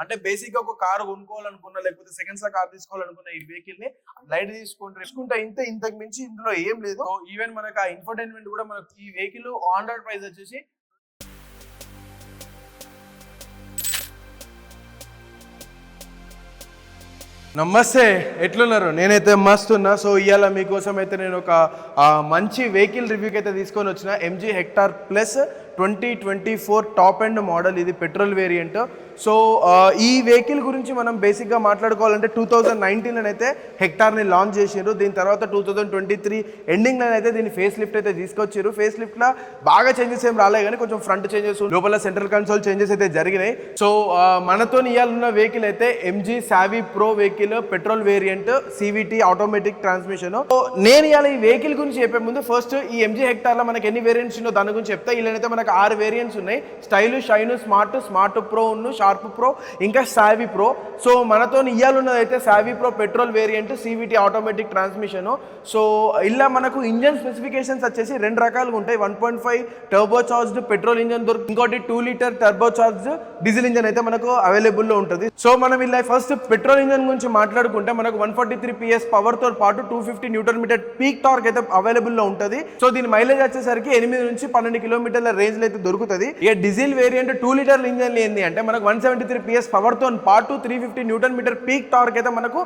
అంటే బేసిక్ గా ఒక కార్ కొనుక్కోవాలనుకున్నా లేకపోతే సెకండ్స్ లో కార్ తీసుకోవాలనుకున్న ఈ వెహికల్ ని లైట్ తీసుకుంటే ఇంతకు మించి ఇందులో ఏం లేదు. ఈవెన్ మనకు ఆ ఇన్ఫర్టైన్మెంట్ కూడా మనకు ఈ వెహికల్ ఆన్ రోడ్ ప్రైస్ వచ్చేసి నమస్తే, ఎట్లున్నారు? నేనైతే మస్తు ఉన్నా. సో ఇవాళ మీకోసం అయితే నేను ఒక మంచి వెహికల్ రివ్యూకి అయితే తీసుకొని వచ్చిన. MG hectare plus 2024 top end model, ఇది పెట్రోల్ వేరియంట్. సో ఈ వెహికల్ గురించి మనం బేసిక్గా మాట్లాడుకోవాలంటే 2019లో అయితే హెక్టార్ని లాంచ్ చేసారు. దీని తర్వాత 2023 ఎండింగ్లో అయితే దీన్ని ఫేస్ లిఫ్ట్ అయితే తీసుకొచ్చారు. ఫేస్ లిఫ్ట్లో బాగా చేంజెస్ ఏం రాలే కానీ కొంచెం ఫ్రంట్ చేంజెస్, లోపల సెంట్రల్ కన్సోల్ చేంజెస్ అయితే జరిగినాయి. సో మనతో ఇవాళ ఉన్న వెహికల్ అయితే MG Savvy Pro vehicle, petrol variant, CVT automatic transmission. So నేను ఇవాళ ఈ వెహికల్ గురించి చెప్పే ముందు ఫస్ట్ ఈ ఎంజీ హెక్టార్లో మనకి ఎన్ని వేరియంట్స్ ఉన్నో దాని గురించి చెప్తా. ఇలానైతే మనకు 6 వేరియంట్స్ ఉన్నాయి. Style, shine, smart pro, sharp pro, ఇంకా సావి ప్రో. సో మనతో ఇయ్యాలున్నది అయితే Savvy Pro petrol variant, CVT automatic transmission. So ఇలా మనకు ఇంజన్ స్పెసిఫికేషన్స్ వచ్చేసి 2 రకాలుగా ఉంటాయి. 1.5 టర్బో చార్జ్డ్ పెట్రోల్ ఇంజన్ దొరుకుతుంది, ఇంకోటి 2 litre turbo charged diesel engine అయితే మనకు అవైలబుల్లో ఉంటుంది. సో మనం ఇలా ఫస్ట్ పెట్రోల్ ఇంజన్ గురించి మాట్లాడుకుంటే మనకు 143 PS పవర్ తో పాటు 250 న్యూటన్ మీటర్ పీక్ టార్క్ అయితే అవైలబుల్లో ఉంటుంది. సో దీని మైలేజ్ వచ్చేసరికి 8 నుంచి 12 కిలోమీటర్ల రేంజ్ అయితే దొరుకుతుంది. ఇక డీజిల్ వేరియంట్ 2 లీటర్ ఇంజన్ ఏంది అంటే మనకు 173 PS పవర్ తో పాటు 350 న్యూటన్ మీటర్ పీక్ టార్క్ అయితే మనకు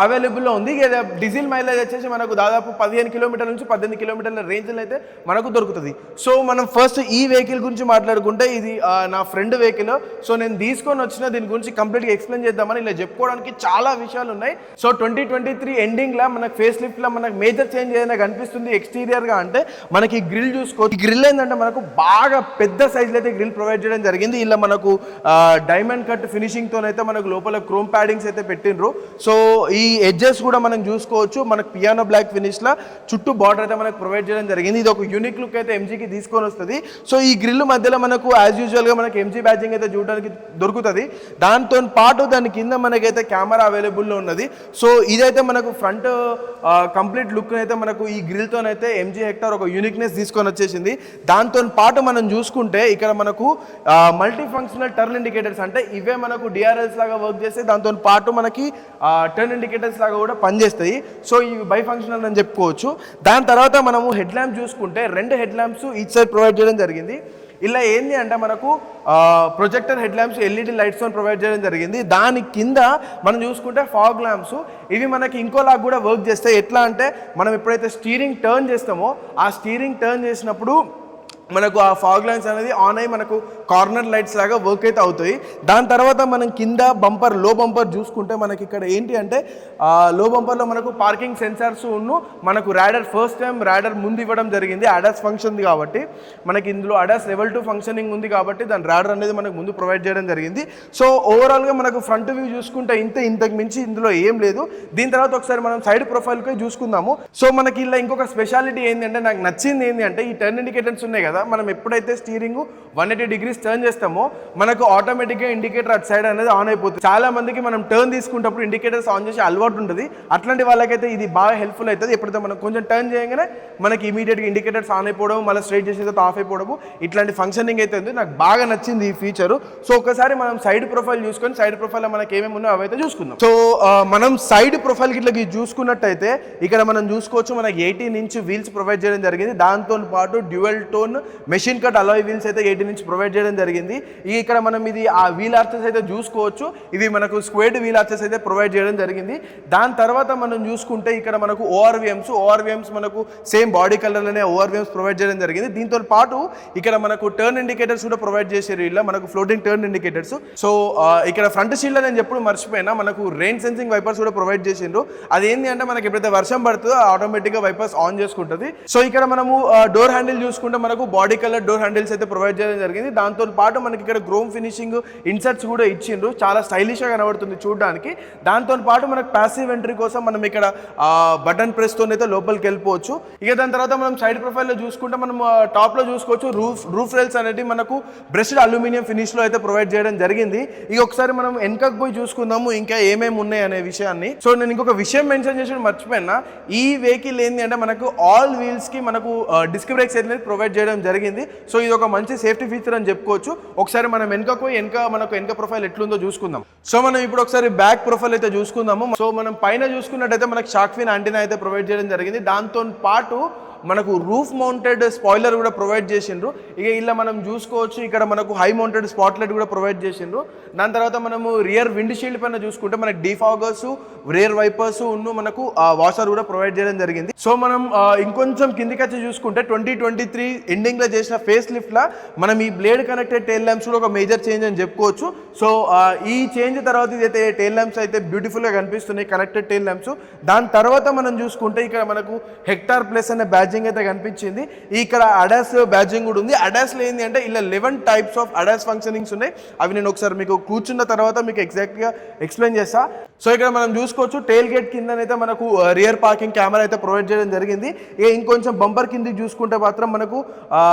అవైలబుల్లో ఉంది. ఇక డీజిల్ మైలేజ్ వచ్చేసి మనకు దాదాపు 15 కిలోమీటర్ల నుంచి 18 కిలోమీటర్ల రేంజ్ అయితే మనకు దొరుకుతుంది. సో మనం ఫస్ట్ ఈ వెహికల్ గురించి మాట్లాడుకుంటే ఇది నా ఫ్రెండ్ వెహికల్. సో నేను తీసుకొని వచ్చిన దీని గురించి కంప్లీట్ గా ఎక్స్ప్లెయిన్ చేద్దామని ఇలా చెప్పుకోవడానికి చాలా విషయాలు ఉన్నాయి. సో 2023 ఎండింగ్ లా మనకు ఫేస్ లిఫ్ట్ లా మనకు మేజర్ చేంజ్ ఏదైనా కనిపిస్తుంది ఎక్స్టీరియర్ గా అంటే మనకి గ్రిల్ చూసుకోవచ్చు. గ్రిల్ ఏంటంటే మనకు బాగా పెద్ద సైజ్ అయితే గ్రిల్ ప్రొవైడ్ చేయడం జరిగింది. ఇలా మనకు డైమండ్ కట్ ఫినిషింగ్ తోనైతే మనకు లోపల క్రోమ్ ప్యాడింగ్స్ అయితే పెట్టిండ్రు. సో ఈ ఎడ్జెస్ కూడా మనం చూసుకోవచ్చు. మనకు పియానో బ్లాక్ ఫినిష్ లా చుట్టూ బార్డర్ అయితే మనకు ప్రొవైడ్ చేయడం జరిగింది. ఇది ఒక యూనిక్ లుక్ అయితే ఎంజీకి తీసుకొని వస్తుంది. సో ఈ గ్రిల్ మధ్యలో మనకు యాజ్ యూజువల్ గా మనకి ఎంజీ బ్యాడ్జింగ్ అయితే చూడడానికి దొరుకుతుంది. దాంతో పాటు దాని కింద మనకైతే కెమెరా అవైలబుల్లో ఉన్నది. సో ఇదైతే మనకు ఫ్రంట్ కంప్లీట్ లుక్ అయితే మనకు ఈ గ్రిల్ తోనైతే ఎంజీ హెక్టార్ ఒక యూనిక్నెస్ తీసుకొని వచ్చేసింది. దాంతో పాటు మనం చూసుకుంటే ఇక్కడ మనకు మల్టీ ఫంక్షనల్ టర్న్ ఇండికేటర్స్, అంటే ఇవే మనకు డిఆర్ఎల్స్ లాగా వర్క్ చేస్తాయి. దాంతో పాటు మనకి టర్న్ ఇండికేటర్స్ లాగా కూడా పనిచేస్తాయి. సో ఇవి బై ఫంక్షనల్ అని చెప్పుకోవచ్చు. దాని తర్వాత మనము హెడ్ ల్యాంప్ చూసుకుంటే 2 head lamps each side provide చేయడం జరిగింది. ఇలా ఏంది అంటే మనకు ప్రొజెక్టర్ హెడ్ ల్యాంప్స్ ఎల్ఈడి లైట్స్తో ప్రొవైడ్ చేయడం జరిగింది. దాని కింద మనం చూసుకుంటే ఫాగ్ ల్యాంప్స్, ఇవి మనకి ఇంకోలాగా కూడా వర్క్ చేస్తాయి. ఎట్లా అంటే మనం ఎప్పుడైతే స్టీరింగ్ టర్న్ చేస్తామో ఆ స్టీరింగ్ టర్న్ చేసినప్పుడు మనకు ఆ ఫాగ్ లైన్స్ అనేది ఆన్ అయ్యి మనకు కార్నర్ లైట్స్ లాగా వర్క్ అయితే అవుతాయి. దాని తర్వాత మనం కింద బంపర్, లో బంపర్ చూసుకుంటే మనకి ఇక్కడ ఏంటి అంటే లో బంపర్లో మనకు పార్కింగ్ సెన్సార్స్ మనకు రాడర్, ఫస్ట్ టైం రాడర్ ముందు ఇవ్వడం జరిగింది. అడాస్ ఫంక్షన్ కాబట్టి మనకి ఇందులో అడాస్ లెవెల్ 2 ఫంక్షనింగ్ ఉంది కాబట్టి దాని రాడర్ అనేది మనకు ముందు ప్రొవైడ్ చేయడం జరిగింది. సో ఓవరాల్గా మనకు ఫ్రంట్ వ్యూ చూసుకుంటే ఇంతకు మించి ఇందులో ఏం లేదు. దీని తర్వాత ఒకసారి మనం సైడ్ ప్రొఫైల్కి చూసుకుందాము. సో మనకి ఇలా ఇంకొక స్పెషాలిటీ ఏంటంటే నాకు నచ్చింది ఏంటి అంటే ఈ టర్న్ ఇండికేటర్స్ ఉన్నాయి కదా, మనం ఎప్పుడైతే స్టీరింగ్ 180 degrees టర్న్ చేస్తామో మనకు ఆటోమేటిక్గా ఇండికేటర్ అటు సైడ్ అనేది ఆన్ అయిపోతుంది. చాలా మందికి మనం టర్న్ తీసుకున్నప్పుడు ఇండికేటర్స్ ఆన్ చేసి అలవాటు ఉంటుంది. అట్లాంటి వాళ్ళకైతే ఇది బాగా హెల్ప్ఫుల్ అవుతుంది. ఎప్పుడైతే మనం కొంచెం టర్న్ చేయగానే మనకి ఇమీడియట్గా ఇండికేటర్స్ ఆన్ అయిపోవడం, మళ్ళీ స్ట్రైట్ చేసేది ఆఫ్ అయిపోవడం, ఇట్లాంటి ఫంక్షనింగ్ అయితే ఉంది. నాకు బాగా నచ్చింది ఈ ఫీచరు. సో ఒకసారి మనం సైడ్ ప్రొఫైల్ చూసుకొని సైడ్ ప్రొఫైల్ మనకి ఏమేమి ఉన్నాయో అవైతే చూసుకుందాం. సో మనం సైడ్ ప్రొఫైల్ ఇట్లా చూసుకున్నట్టయితే ఇక్కడ మనం చూసుకోవచ్చు మనకి 18 ఇంచ్ వీల్స్ ప్రొవైడ్ చేయడం జరిగింది. దాంతో పాటు dual tone machine cut alloy wheels అయితే 18 ఇంచ్ ప్రొవైడ్ చేయడం జరిగింది. ఇక్కడ మనం ఇది ఆ వీల్ ఆర్చెస్ అయితే చూసుకోవచ్చు. ఇవి మనకు స్క్వేర్డ్ వీల్ ఆర్చెస్ అయితే ప్రొవైడ్ చేయడం జరిగింది. దాని తర్వాత మనం చూసుకుంటే ఇక్కడ మనకు ఓఆర్విఎమ్స్ మనకు సేమ్ బాడీ కలర్లోనే ఓఆర్విఎమ్స్ ప్రొవైడ్ చేయడం జరిగింది. దీంతో పాటు ఇక్కడ మనకు టర్న్ ఇండికేటర్స్ కూడా ప్రొవైడ్ చేశారు. ఇలా మనకు ఫ్లోటింగ్ టర్న్ ఇండికేటర్స్. సో ఇక్కడ ఫ్రంట్ షీల్డ్ నేను ఎప్పుడు మర్చిపోయినా మనకు రెయిన్ సెన్సింగ్ వైపర్స్ కూడా ప్రొవైడ్ చేసిండ్రు. అదేంటి అంటే మనకి ఎప్పుడైతే వర్షం పడుతుందో ఆటోమేటిక్గా వైపర్స్ ఆన్ చేసుకుంటుంది. సో ఇక్కడ మనము డోర్ హ్యాండిల్ చూసుకుంటే మనకు బాడీ కలర్ డోర్ హ్యాండిల్స్ అయితే ప్రొవైడ్ చేయడం జరిగింది. దాంతో పాటు మనకి ఇక్కడ క్రోమ్ ఫినిషింగ్ ఇన్సర్ట్స్ కూడా ఇచ్చిండ్రు. చాలా స్టైలిష్గా కనబడుతుంది చూడడానికి. దాంతో పాటు మనకు ప్యాసివ్ ఎంట్రీ కోసం మనం ఇక్కడ బటన్ ప్రెస్ తో అయితే లోపలికి వెళ్ళిపోవచ్చు. ఇక దాని తర్వాత మనం సైడ్ ప్రొఫైల్లో చూసుకుంటే మనం టాప్ లో చూసుకోవచ్చు రూఫ్ రైల్స్ అనేది మనకు బ్రష్డ్ అల్యూమినియం ఫినిష్ లో అయితే ప్రొవైడ్ చేయడం జరిగింది. ఇక ఒకసారి మనం వెనకకు పోయి చూసుకుందాము ఇంకా ఏమేమి ఉన్నాయి అనే విషయాన్ని. సో నేను ఇంకొక విషయం మెన్షన్ చేసి మర్చిపోయినా, ఈ వెహికల్ ఏంటి అంటే మనకు ఆల్ వీల్స్ కి మనకు డిస్క్ బ్రేక్స్ అయితే ప్రొవైడ్ చేయడం జరిగింది. సో ఇది ఒక మంచి సేఫ్టీ ఫీచర్ అని చెప్పుకోవచ్చు. ఒకసారి మనం మనకు వెనక ప్రొఫైల్ ఎట్లుందో చూసుకుందాం. సో మనం ఇప్పుడు ఒకసారి బ్యాక్ ప్రొఫైల్ అయితే చూసుకుందాము. సో మనం పైన చూసుకున్నట్టయితే మనకు షార్క్ ఫిన్ యాంటీనా అయితే ప్రొవైడ్ చేయడం జరిగింది. దాంతో పాటు మనకు రూఫ్ మౌంటెడ్ స్పాయిలర్ కూడా ప్రొవైడ్ చేసిండ్రు. ఇక ఇలా మనం చూసుకోవచ్చు, ఇక్కడ మనకు హై మౌంటెడ్ స్పాట్లైట్ కూడా ప్రొవైడ్ చేసిండ్రు. దాని తర్వాత మనము రియర్ విండ్ షీల్డ్ పైన చూసుకుంటే మనకు డిఫాగర్స్, రియర్ వైపర్స్ మనకు వాషర్ కూడా ప్రొవైడ్ చేయడం జరిగింది. సో మనం ఇంకొంచెం కిందికి వచ్చి చూసుకుంటే 2023 ఎండింగ్లో చేసిన ఫేస్ లిఫ్ట్లో మనం ఈ బ్లేడ్ కనెక్టెడ్ టైల్ ల్యాంప్స్ కూడా ఒక మేజర్ చేంజ్ అని చెప్పుకోవచ్చు. సో ఈ చేంజ్ తర్వాత ఇదైతే టైల్ ల్యాంప్స్ అయితే బ్యూటిఫుల్గా కనిపిస్తున్నాయి, కనెక్టెడ్ టైల్ ల్యాంప్స్. దాని తర్వాత మనం చూసుకుంటే ఇక్కడ మనకు హెక్టార్ ప్లస్ అనే బ్యాడ్జింగ్ అయితే కనిపించింది. ఇక్కడ అడాస్ బ్యాడ్జింగ్ కూడా ఉంది. అడాస్లో ఏంటి అంటే ఇలా 11 టైప్స్ ఆఫ్ అడాస్ ఫంక్షనింగ్స్ ఉన్నాయి. అవి నేను ఒకసారి మీకు కూర్చున్న తర్వాత మీకు ఎగ్జాక్ట్గా ఎక్స్ప్లెయిన్ చేస్తా. సో ఇక్కడ మనం చూసుకోవచ్చు టైల్ గేట్ కిందనైతే మనకు రియర్ పార్కింగ్ కెమెరా అయితే ప్రొవైడ్ చేయడం జరిగింది. ఇంకొంచెం బంపర్ కిందకి చూసుకుంటే మాత్రం మనకు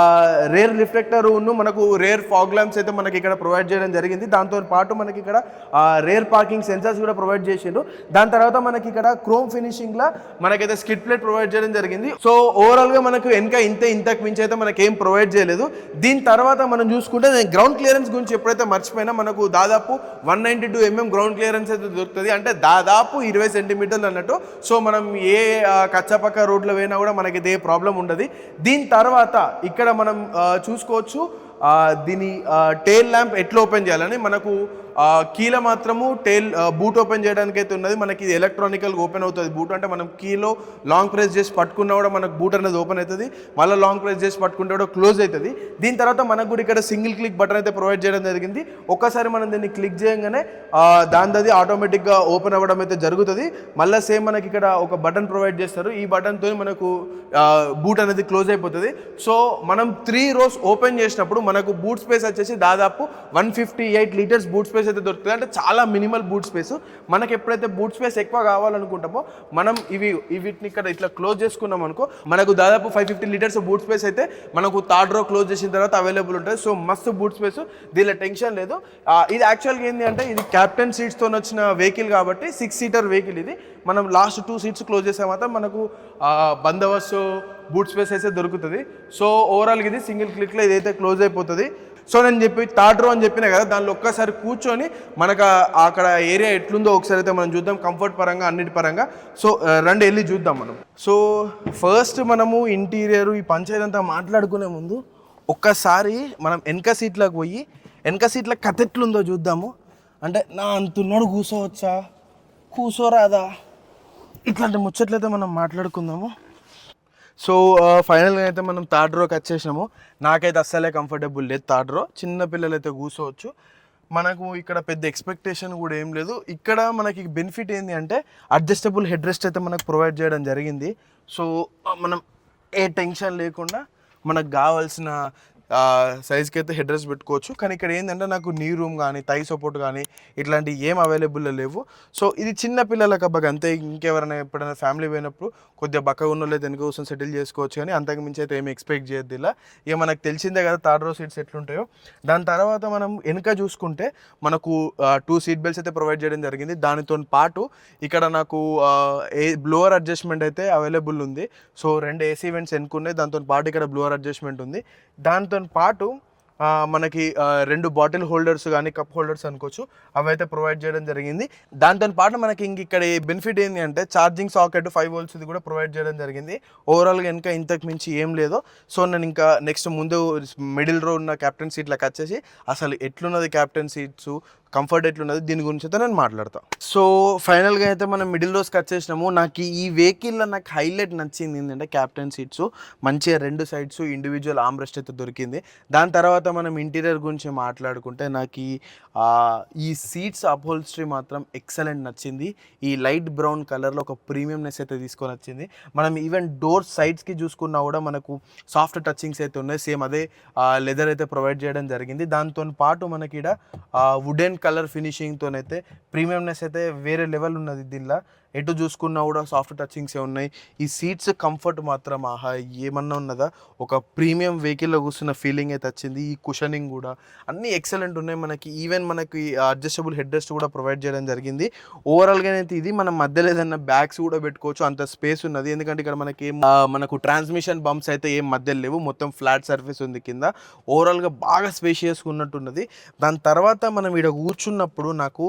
రేర్ రిఫ్లెక్టర్ మనకు రేర్ ఫాగ్ ల్యాంప్స్ అయితే మనకి ఇక్కడ ప్రొవైడ్ చేయడం జరిగింది. దాంతో పాటు మనకి ఇక్కడ రేర్ పార్కింగ్ సెన్సర్స్ కూడా ప్రొవైడ్ చేసిండ్రు. దాని తర్వాత మనకి ఇక్కడ క్రోమ్ ఫినిషింగ్ లా మనకైతే స్కిడ్ ప్లేట్ ప్రొవైడ్ చేయడం జరిగింది. సో ఓవరాల్ గా మనకు ఇంతకు మించి అయితే మనకి ఏం ప్రొవైడ్ చేయలేదు. దీని తర్వాత మనం చూసుకుంటే నేను గ్రౌండ్ క్లియరెన్స్ గురించి ఎప్పుడైతే మర్చిపోయినా మనకు దాదాపు 192 mm గ్రౌండ్ క్లియరెన్స్ అయితే దొరుకుతుంది. అంటే దాదాపు 20 సెంటీమీటర్లు అన్నట్టు. సో మనం ఏ కచ్చపక్క రోడ్లో పోయినా కూడా మనకి ఇదే ప్రాబ్లం ఉండదు. దీని తర్వాత ఇక్కడ మనం చూసుకోవచ్చు దీని టైల్ ల్యాంప్ ఎట్లా ఓపెన్ చేయాలని. మనకు కీలో మాత్రము టైల్ బూట్ ఓపెన్ చేయడానికి అయితే ఉన్నది. మనకి ఇది ఎలక్ట్రానికల్గా ఓపెన్ అవుతుంది బూట్. అంటే మనం కీలో లాంగ్ ప్రెస్ చేసి పట్టుకున్నా కూడా మనకు బూట్ అనేది ఓపెన్ అవుతుంది. మళ్ళీ లాంగ్ ప్రెస్ చేసి పట్టుకుంటే కూడా క్లోజ్ అవుతుంది. దీని తర్వాత మనకు కూడా ఇక్కడ సింగిల్ క్లిక్ బటన్ అయితే ప్రొవైడ్ చేయడం జరిగింది. ఒక్కసారి మనం దీన్ని క్లిక్ చేయగానే దాని ఆటోమేటిక్గా ఓపెన్ అవ్వడం అయితే జరుగుతుంది. మళ్ళీ సేమ్ మనకి ఇక్కడ ఒక బటన్ ప్రొవైడ్ చేస్తారు. ఈ బటన్తో మనకు బూట్ అనేది క్లోజ్ అయిపోతుంది. సో మనం 3 rows ఓపెన్ చేసినప్పుడు మనకు బూట్ స్పేస్ వచ్చేసి దాదాపు 158 లీటర్స్ బూట్ స్పేస్ అయితే దొరుకుతుంది. అంటే చాలా మినిమల్ బూట్ స్పేస్. మనకి ఎప్పుడైతే బూట్ స్పేస్ ఎక్కువ కావాలనుకుంటామో మనం వీటిని ఇక్కడ ఇట్లా క్లోజ్ చేసుకున్నాం అనుకో మనకు దాదాపు 550 లీటర్స్ బూట్ స్పేస్ అయితే మనకు థర్డ్ రో క్లోజ్ చేసిన తర్వాత అవైలబుల్ ఉంటుంది. సో మస్తు బూట్ స్పేస్, దీనిలో టెన్షన్ లేదు. ఇది యాక్చువల్గా ఏంటి అంటే ఇది క్యాప్టెన్ సీట్స్తో వచ్చిన వెహికల్ కాబట్టి 6 సీటర్ వెహికల్ ఇది. మనం లాస్ట్ 2 సీట్స్ క్లోజ్ చేసే మాత్రం మనకు బందోబస్తు బూట్ స్పేస్ అయితే దొరుకుతుంది. సో ఓవరాల్గా ఇది సింగిల్ క్లిక్లో ఇదైతే క్లోజ్ అయిపోతుంది. సో నేను థర్డ్ రో అని చెప్పినా కదా, దానిలో ఒక్కసారి కూర్చొని మనకు అక్కడ ఏరియా ఎట్లుందో ఒకసారి అయితే మనం చూద్దాం, కంఫర్ట్ పరంగా అన్నిటి పరంగా. సో రండి వెళ్ళి చూద్దాం మనం. సో ఫస్ట్ మనము ఇంటీరియర్ ఈ పంచాయతీ అంతా మాట్లాడుకునే ముందు ఒక్కసారి మనం వెనక సీట్లోకి పోయి వెనక సీట్ల కథ ఎట్లుందో చూద్దాము. అంటే నా అంటున్నాడు కూర్చోవచ్చా, కూర్చోరాదా, ఇట్లాంటి ముచ్చట్లయితే మనం మాట్లాడుకుందాము. సో ఫైనల్గా అయితే మనం థర్డ్ రోకి వచ్చేసినాము. నాకైతే అస్సలే కంఫర్టబుల్ లేదు థర్డ్ రో. చిన్న పిల్లలు అయితే కూర్చోవచ్చు. మనకు ఇక్కడ పెద్ద ఎక్స్పెక్టేషన్ కూడా ఏం లేదు. ఇక్కడ మనకి బెనిఫిట్ ఏంటి అంటే అడ్జస్టబుల్ హెడ్ రెస్ట్ అయితే మనకు ప్రొవైడ్ చేయడం జరిగింది. సో మనం ఏ టెన్షన్ లేకుండా మనకు కావాల్సిన సైజ్కి అయితే హెడ్ రెస్ట్ పెట్టుకోవచ్చు. కానీ ఇక్కడ ఏంటంటే నాకు నీ రూమ్ కానీ థై సపోర్ట్ కానీ ఇట్లాంటివి ఏం అవైలబుల్లో లేవు. సో ఇది చిన్న పిల్లలకు అబ్బాయి అంతే. ఇంకెవరైనా ఎప్పుడైనా ఫ్యామిలీ పోయినప్పుడు కొద్దిగా బక్క ఉన్న వాళ్ళు వెనక కోసం సెటిల్ చేసుకోవచ్చు. కానీ అంతకు మించి అయితే ఏమి ఎక్స్పెక్ట్ చేయొద్దు. ఇలా ఇక మనకు తెలిసిందే కదా థర్డ్ రో సీట్స్ ఎట్లుంటాయో. దాని తర్వాత మనం వెనక చూసుకుంటే మనకు 2 సీట్ బెల్ట్స్ అయితే ప్రొవైడ్ చేయడం జరిగింది. దానితో పాటు ఇక్కడ నాకు బ్లోవర్ అడ్జస్ట్మెంట్ అయితే అవైలబుల్ ఉంది. సో 2 AC వెంట్స్ ఎన్నుకున్నాయి. దాంతో పాటు ఇక్కడ బ్లోవర్ అడ్జస్ట్మెంట్ ఉంది. దాంతో పాటు మనకి 2 బాటిల్ హోల్డర్స్ కానీ కప్ హోల్డర్స్ అనుకోవచ్చు, అవి అయితే ప్రొవైడ్ చేయడం జరిగింది. దాంతో పాటు మనకి ఇక్కడ బెనిఫిట్ ఏంటి అంటే ఛార్జింగ్ సాకెట్ 5 volts ఇది కూడా ప్రొవైడ్ చేయడం జరిగింది. ఓవరాల్గా ఇంకా ఇంతకు మించి ఏం లేదు. సో నేను ఇంకా నెక్స్ట్ ముందు మిడిల్ రో ఉన్న క్యాప్టెన్ సీట్లకు వచ్చేసి అసలు ఎట్లున్నది క్యాప్టెన్ సీట్స్ కంఫర్ట్ ఎట్లున్నది దీని గురించి అయితే నేను మాట్లాడతాను. సో ఫైనల్గా అయితే మనం మిడిల్ రోస్కి వచ్చేసినాము. నాకు ఈ వెహికల్లో నాకు హైలైట్ నచ్చింది ఏంటంటే క్యాప్టెన్ సీట్స్ మంచిగా 2 sides ఇండివిజువల్ ఆర్మ్ రెస్ట్ అయితే దొరికింది. దాని తర్వాత మనం ఇంటీరియర్ గురించి మాట్లాడుకుంటే నాకు ఈ సీట్స్ అప్హోల్స్ట్రీ మాత్రం ఎక్సలెంట్ నచ్చింది. ఈ లైట్ బ్రౌన్ కలర్లో ఒక ప్రీమియంనెస్ అయితే తీసుకొని వచ్చింది. మనం ఈవెన్ డోర్ సైడ్స్కి చూసుకున్నా కూడా మనకు సాఫ్ట్ టచింగ్స్ అయితే ఉన్నాయి. సేమ్ అదే లెదర్ అయితే ప్రొవైడ్ చేయడం జరిగింది. దాంతో పాటు మనకి ఇక్కడ వుడెన్ కలర్ ఫినిషింగ్తోనైతే ప్రీమియంనెస్ అయితే వేరే లెవెల్ ఉన్నది దీనిలో. ఎటు చూసుకున్నా కూడా సాఫ్ట్ టచింగ్సే ఉన్నాయి. ఈ సీట్స్ కంఫర్ట్ మాత్రం ఆహా ఏమన్నా ఉన్నదా, ఒక ప్రీమియం వెహికల్లో కూర్చున్న ఫీలింగ్ అయితే వచ్చింది. ఈ కుషనింగ్ కూడా అన్నీ ఎక్సలెంట్ ఉన్నాయి. మనకి ఈవెన్ మనకి అడ్జస్టబుల్ హెడ్ రెస్ట్ కూడా ప్రొవైడ్ చేయడం జరిగింది. ఓవరాల్గా అయితే ఇది మనం మధ్యలో ఏదైనా బ్యాగ్స్ కూడా పెట్టుకోవచ్చు, అంత స్పేస్ ఉన్నది. ఎందుకంటే ఇక్కడ మనకి మనకు ట్రాన్స్మిషన్ బంప్స్ అయితే ఏం మధ్యలో లేవు, మొత్తం ఫ్లాట్ సర్ఫేస్ ఉంది కింద. ఓవరాల్గా బాగా స్పేషియస్గా ఉన్నట్టున్నది. దాని తర్వాత మనం ఇక్కడ కూర్చున్నప్పుడు నాకు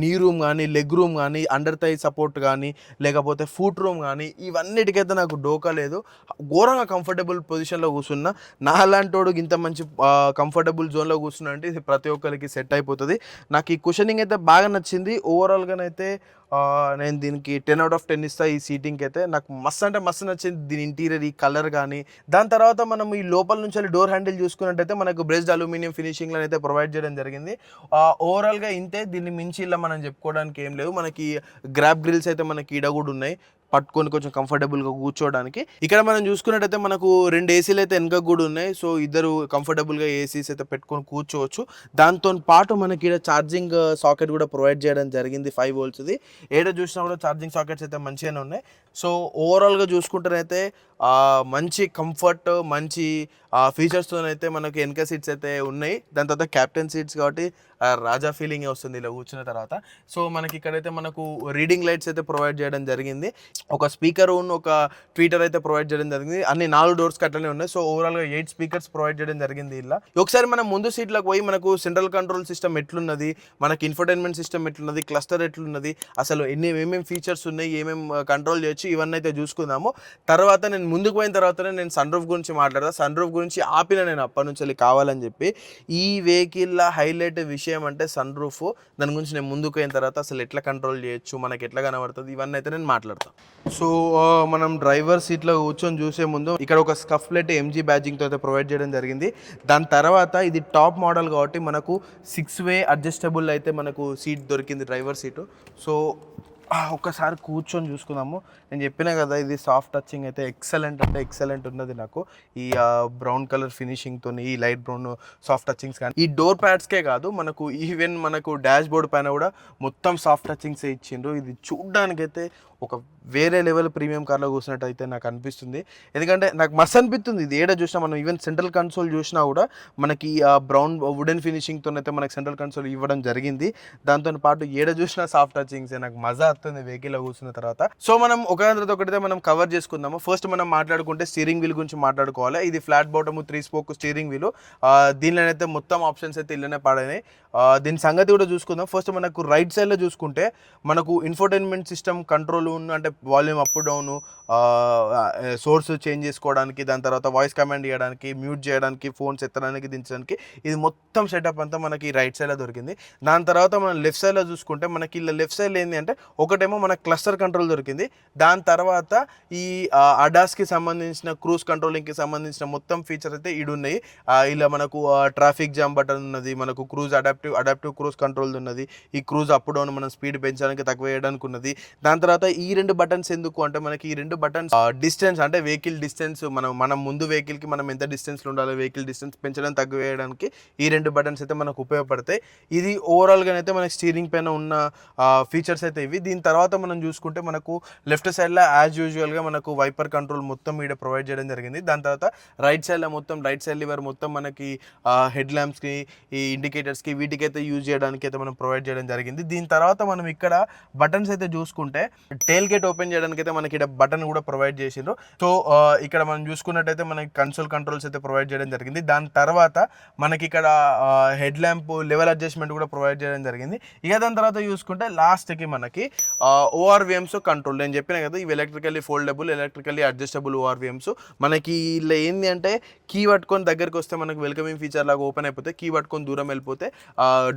నీ రూమ్ కానీ, లెగ్ రూమ్ కానీ, అండర్ థై సపోర్ట్ కానీ, లేకపోతే ఫుట్ రూమ్ కానీ ఇవన్నిటికైతే నాకు డోకా లేదు. ఘోరంగా కంఫర్టబుల్ పొజిషన్లో కూర్చున్నా. నా లాంటోడు ఇంత మంచి కంఫర్టబుల్ జోన్లో కూర్చున్నా అంటే ఇది ప్రతి ఒక్కరికి సెట్ అయిపోతుంది. నాకు ఈ కుషనింగ్ అయితే బాగా నచ్చింది. ఓవరాల్గానైతే నేను దీనికి 10/10 ఇస్తా. ఈ సీటింగ్కి అయితే నాకు మస్తు అంటే మస్తు నచ్చింది. దీని ఇంటీరియర్, ఈ కలర్ కానీ. దాని తర్వాత మనం ఈ లోపల నుంచి డోర్ హ్యాండిల్ చూసుకున్నట్టయితే మనకు బ్రెస్డ్ అల్యూమినియం ఫినిషింగ్లో అయితే ప్రొవైడ్ చేయడం జరిగింది. ఓవరాల్గా ఇంతే, దీన్ని మించి ఇలా మనం చెప్పుకోవడానికి ఏం లేవు. మనకి గ్రాబ్ గ్రిల్స్ అయితే మనకి ఈడ కూడా ఉన్నాయి, పట్టుకొని కొంచెం కంఫర్టబుల్గా కూర్చోవడానికి. ఇక్కడ మనం చూసుకున్నట్టయితే మనకు 2 ఏసీలు అయితే వెనక కూడా ఉన్నాయి. సో ఇద్దరు కంఫర్టబుల్గా ఏసీస్ అయితే పెట్టుకొని కూర్చోవచ్చు. దాంతో పాటు మనకి ఇక్కడ ఛార్జింగ్ సాకెట్ కూడా ప్రొవైడ్ చేయడం జరిగింది 5 voltsది. ఏడ చూసినా కూడా ఛార్జింగ్ సాకెట్స్ అయితే మంచిగానే ఉన్నాయి. సో ఓవరాల్గా చూసుకుంటేనైతే మంచి కంఫర్ట్, మంచి ఫీచర్స్తో అయితే మనకి వెనక సీట్స్ అయితే ఉన్నాయి. దాని తర్వాత క్యాప్టెన్ సీట్స్ కాబట్టి రాజా ఫీలింగ్ వస్తుంది ఇలా కూర్చున్న తర్వాత. సో మనకి ఇక్కడైతే మనకు రీడింగ్ లైట్స్ అయితే ప్రొవైడ్ చేయడం జరిగింది. ఒక స్పీకర్ ఒక ట్వీటర్ అయితే ప్రొవైడ్ చేయడం జరిగింది. అన్ని 4 డోర్స్ అట్లనే ఉన్నాయి. సో ఓవరాల్గా 8 స్పీకర్స్ ప్రొవైడ్ చేయడం జరిగింది ఇలా. ఒకసారి మనం ముందు సీట్లకు పోయి మనకు సెంట్రల్ కంట్రోల్ సిస్టమ్ ఎట్లున్నది, మనకి ఇన్ఫర్టైన్మెంట్ సిస్టమ్ ఎట్లున్నది, క్లస్టర్ ఎట్లున్నది, అసలు ఏమేమి ఫీచర్స్ ఉన్నాయి, ఏమేమి కంట్రోల్ చేయొచ్చు, ఇవన్నీ అయితే చూసుకుందాము. తర్వాత నేను ముందుకు పోయిన తర్వాతనే నేను సన్ రూఫ్ గురించి మాట్లాడతా. సన్ రూఫ్ గురించి ఆపిన నేను అప్పటి నుంచి కావాలని చెప్పి. ఈ వెహికల్ హైలైట్ విషయం అంటే సన్ రూఫ్. దాని గురించి నేను ముందుకు పోయిన తర్వాత అసలు ఎట్లా కంట్రోల్ చేయొచ్చు, మనకి ఎట్లా కనబడుతుంది, ఇవన్నీ అయితే నేను మాట్లాడతాను. సో మనం డ్రైవర్ సీట్లో కూర్చొని చూసే ముందు ఇక్కడ ఒక స్కఫ్ ప్లేట్ ఎంజీ బ్యాడ్జింగ్తో అయితే ప్రొవైడ్ చేయడం జరిగింది. దాని తర్వాత ఇది టాప్ మోడల్ కాబట్టి మనకు 6-way అడ్జస్టబుల్ అయితే మనకు సీట్ దొరికింది, డ్రైవర్ సీటు. సో ఒక్కసారి కూర్చొని చూసుకుందాము. నేను చెప్పినా కదా ఇది సాఫ్ట్ టచింగ్ అయితే ఎక్సలెంట్ అంటే ఎక్సలెంట్ ఉన్నది. నాకు ఈ బ్రౌన్ కలర్ ఫినిషింగ్తో ఈ లైట్ బ్రౌన్ సాఫ్ట్ టచింగ్స్ కానీ ఈ డోర్ ప్యాడ్స్కే కాదు, మనకు ఈవెన్ మనకు డాష్ బోర్డ్ పైన కూడా మొత్తం సాఫ్ట్ టచింగ్సే ఇచ్చిండ్రు. ఇది చూడ్డానికైతే ఒక వేరే లెవెల్ ప్రీమియం కార్లో కూర్చున్నట్టు అయితే నాకు అనిపిస్తుంది. ఎందుకంటే నాకు మస్తు అనిపిస్తుంది. ఇది ఏడ చూసినా మనం ఈవెన్ సెంట్రల్ కన్సోల్ చూసినా కూడా మనకి బ్రౌన్ వుడెన్ ఫినిషింగ్తో అయితే మనకి సెంట్రల్ కన్సోల్ ఇవ్వడం జరిగింది. దాంతో పాటు ఏడ చూసినా సాఫ్ట్ టచింగ్సే. నాకు మజా వస్తుంది వెహికల్లో కూర్చున్న తర్వాత. సో మనం ఒకటితో మనం కవర్ చేసుకుందాము. ఫస్ట్ మనం మాట్లాడుకుంటే స్టీరింగ్ వీల్ గురించి మాట్లాడుకోవాలి. ఇది flat bottom 3 spoke steering wheel. దీనిలోనైతే మొత్తం ఆప్షన్స్ అయితే ఇల్లనే పడినాయి. దీని సంగతి కూడా చూసుకుందాం. ఫస్ట్ మనకు రైట్ సైడ్లో చూసుకుంటే మనకు ఇన్ఫోటైన్మెంట్ సిస్టమ్ కంట్రోల్ అంటే volume up down, source change చేసుకోవడానికి, దాని తర్వాత వాయిస్ కమాండ్ ఇవ్వడానికి, మ్యూట్ చేయడానికి, ఫోన్స్ ఎత్తడానికి, దించడానికి, ఇది మొత్తం సెటప్ అంతా మనకి రైట్ సైడ్లో దొరికింది. దాని తర్వాత మనం లెఫ్ట్ సైడ్లో చూసుకుంటే మనకి ఇలా లెఫ్ట్ సైడ్ ఏంటి అంటే ఒకటేమో మనకు క్లస్టర్ కంట్రోల్ దొరికింది. దాని తర్వాత ఈ అడాస్కి సంబంధించిన క్రూజ్ కంట్రోలింగ్కి సంబంధించిన మొత్తం ఫీచర్స్ అయితే ఇడున్నాయి. ఇలా మనకు ట్రాఫిక్ జామ్ బటన్ ఉన్నది, మనకు క్రూజ్ అడాప్టివ్ క్రూజ్ కంట్రోల్ ఉన్నది, ఈ క్రూజ్ అప్ డౌన్ మనం స్పీడ్ పెంచడానికి తక్కువ చేయడానికి ఉన్నది. దాని తర్వాత ఈ 2 బటన్స్ ఎందుకు అంటే మనకి ఈ 2 బటన్స్ డిస్టెన్స్ అంటే వెహికల్ డిస్టెన్స్, మనం ముందు వెహికల్కి మనం ఎంత డిస్టెన్స్లో ఉండాలో వెహికల్ డిస్టెన్స్ పెంచడం తక్కువ చేయడానికి ఈ 2 బటన్స్ అయితే మనకు ఉపయోగపడతాయి. ఇది ఓవరాల్గా అయితే మనకి స్టీరింగ్ పైన ఉన్న ఫీచర్స్ అయితే ఇవి. దీని తర్వాత మనం చూసుకుంటే మనకు లెఫ్ట్ సైడ్లో యాజ్ యూజువల్గా మనకు వైపర్ కంట్రోల్ మొత్తం ఇక్కడ ప్రొవైడ్ చేయడం జరిగింది. దాని తర్వాత రైట్ సైడ్లో మొత్తం రైట్ సైడ్ లివర్ మొత్తం మనకి హెడ్ ల్యాంప్స్కి, ఈ ఇండికేటర్స్కి, వీటికైతే యూజ్ చేయడానికి అయితే మనం ప్రొవైడ్ చేయడం జరిగింది. దీని తర్వాత మనం ఇక్కడ బటన్స్ అయితే చూసుకుంటే టెయిల్ గేట్ ఓపెన్ చేయడానికి అయితే మనకి ఇక్కడ బటన్ కూడా ప్రొవైడ్ చేసిండ్రు. సో ఇక్కడ మనం చూసుకున్నట్టయితే మనకి కన్సోల్ కంట్రోల్స్ అయితే ప్రొవైడ్ చేయడం జరిగింది. దాని తర్వాత మనకి ఇక్కడ హెడ్ ల్యాంప్ లెవెల్ అడ్జస్ట్మెంట్ కూడా ప్రొవైడ్ చేయడం జరిగింది. ఇక దాని తర్వాత చూసుకుంటే లాస్ట్కి మనకి ఓఆర్విఎమ్స్ కంట్రోల్. నేను చెప్పిన కదా ఇవి electrically foldable, electrically adjustable ORVMs. మనకి ఇలా ఏంది అంటే కీ పట్టుకొని దగ్గరికి వస్తే మనకు వెల్కమింగ్ ఫీచర్ లాగా ఓపెన్ అయిపోతే, కీ పట్టుకొని దూరం వెళ్ళిపోతే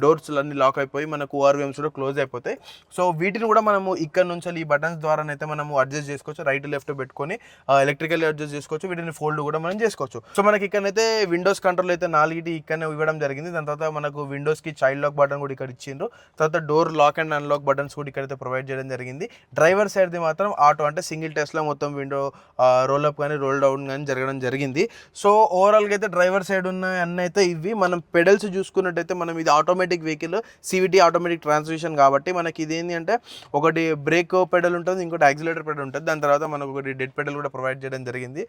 డోర్స్ అన్ని లాక్ అయిపోయి మనకు ఓఆర్విఎమ్స్ కూడా క్లోజ్ అయిపోతాయి. సో వీటిని కూడా మనము ఇక్కడ నుంచి ఈ బటన్స్ ద్వారా అయితే మనము అడ్జస్ట్ చేసుకోవచ్చు. రైట్ లెఫ్ట్ పెట్టుకొని ఎలక్ట్రికల్ అడ్జస్ట్ చేసుకోవచ్చు. వీటిని ఫోల్డ్ కూడా మనం చేసుకోవచ్చు. సో మనకి ఇక్కడైతే విండోస్ కంట్రోల్ అయితే 4 ఇక్కడనే ఇవ్వడం జరిగింది. దాని తర్వాత మనకు విండోస్కి చైల్డ్ లాక్ బటన్ కూడా ఇక్కడ ఇచ్చిండ్రు. తర్వాత door lock and unlock buttons కూడా ఇక్కడైతే ప్రొవైడ్ చేయడం జరిగింది. డ్రైవర్ సైడ్ది మాత్రం ఆటో అంటే సింగిల్ టెస్ట్లో మొత్తం విండో రోల్ అప్ కానీ రోల్ డౌన్ కానీ జరగడం జరిగింది. సో ఓవరాల్గా అయితే డ్రైవర్ సైడ్ ఉన్న అన్నీ అయితే ఇవి. మనం పెడల్స్ చూసుకున్నట్టయితే మనం ఇది ఇది automatic vehicle, CVT automatic transmission కాబట్టి మనకి ఇది ఏంటి అంటే ఒకటి బ్రేక్ పెడల్ ఉంటుంది, ఇంకోటి యాక్సిలరేటర్ పెడల్ ఉంటుంది, దాని తర్వాత మనకు ఒకటి డెడ్ పెడల్ కూడా ప్రొవైడ్ చేయడం జరిగింది.